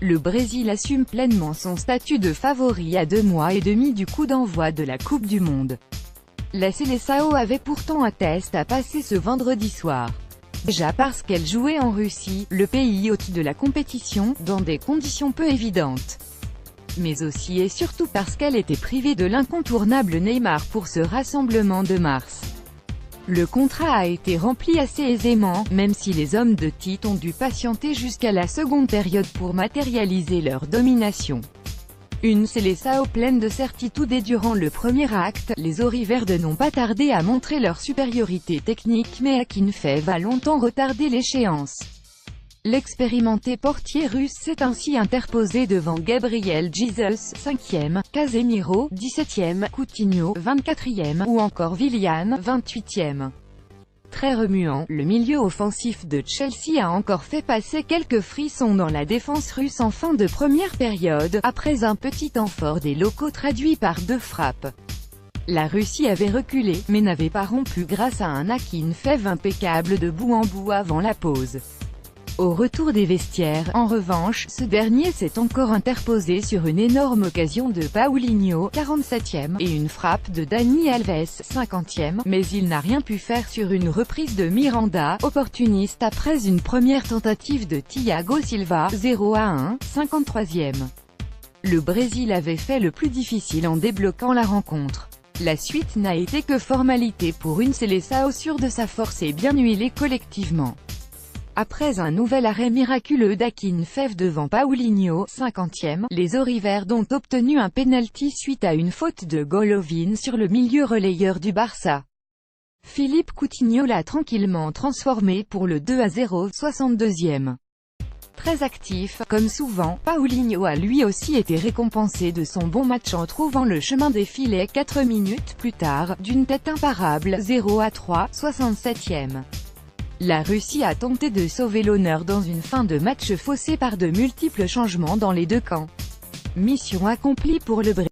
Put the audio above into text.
Le Brésil assume pleinement son statut de favori à 2 mois et demi du coup d'envoi de la Coupe du Monde. La Seleção avait pourtant un test à passer ce vendredi soir. Déjà parce qu'elle jouait en Russie, le pays hôte de la compétition, dans des conditions peu évidentes. Mais aussi et surtout parce qu'elle était privée de l'incontournable Neymar pour ce rassemblement de mars. Le contrat a été rempli assez aisément, même si les hommes de Tite ont dû patienter jusqu'à la seconde période pour matérialiser leur domination. Une Seleção pleine de certitude et durant le premier acte, les Auriverdes n'ont pas tardé à montrer leur supériorité technique mais Akinfev a longtemps retardé l'échéance. L'expérimenté portier russe s'est ainsi interposé devant Gabriel Jesus, 5e, Casemiro, 17e, Coutinho, 24e, ou encore Willian, 28e. Très remuant, le milieu offensif de Chelsea a encore fait passer quelques frissons dans la défense russe en fin de première période, après un petit temps fort des locaux traduit par 2 frappes. La Russie avait reculé, mais n'avait pas rompu grâce à un Akinfev impeccable de bout en bout avant la pause. Au retour des vestiaires, en revanche, ce dernier s'est encore interposé sur une énorme occasion de Paulinho, 47e, et une frappe de Dani Alves, 50e, mais il n'a rien pu faire sur une reprise de Miranda, opportuniste après une première tentative de Thiago Silva, 0-1, 53e. Le Brésil avait fait le plus difficile en débloquant la rencontre. La suite n'a été que formalité pour une Seleção sûre de sa force et bien huilée collectivement. Après un nouvel arrêt miraculeux d'Akinfev devant Paulinho, 50e, les Auriverdes ont obtenu un pénalty suite à une faute de Golovin sur le milieu relayeur du Barça. Philippe Coutinho l'a tranquillement transformé pour le 2-0, 62e. Très actif, comme souvent, Paulinho a lui aussi été récompensé de son bon match en trouvant le chemin des filets 4 minutes plus tard, d'une tête imparable, 0-3, 67e. La Russie a tenté de sauver l'honneur dans une fin de match faussée par de multiples changements dans les deux camps. Mission accomplie pour le Brésil.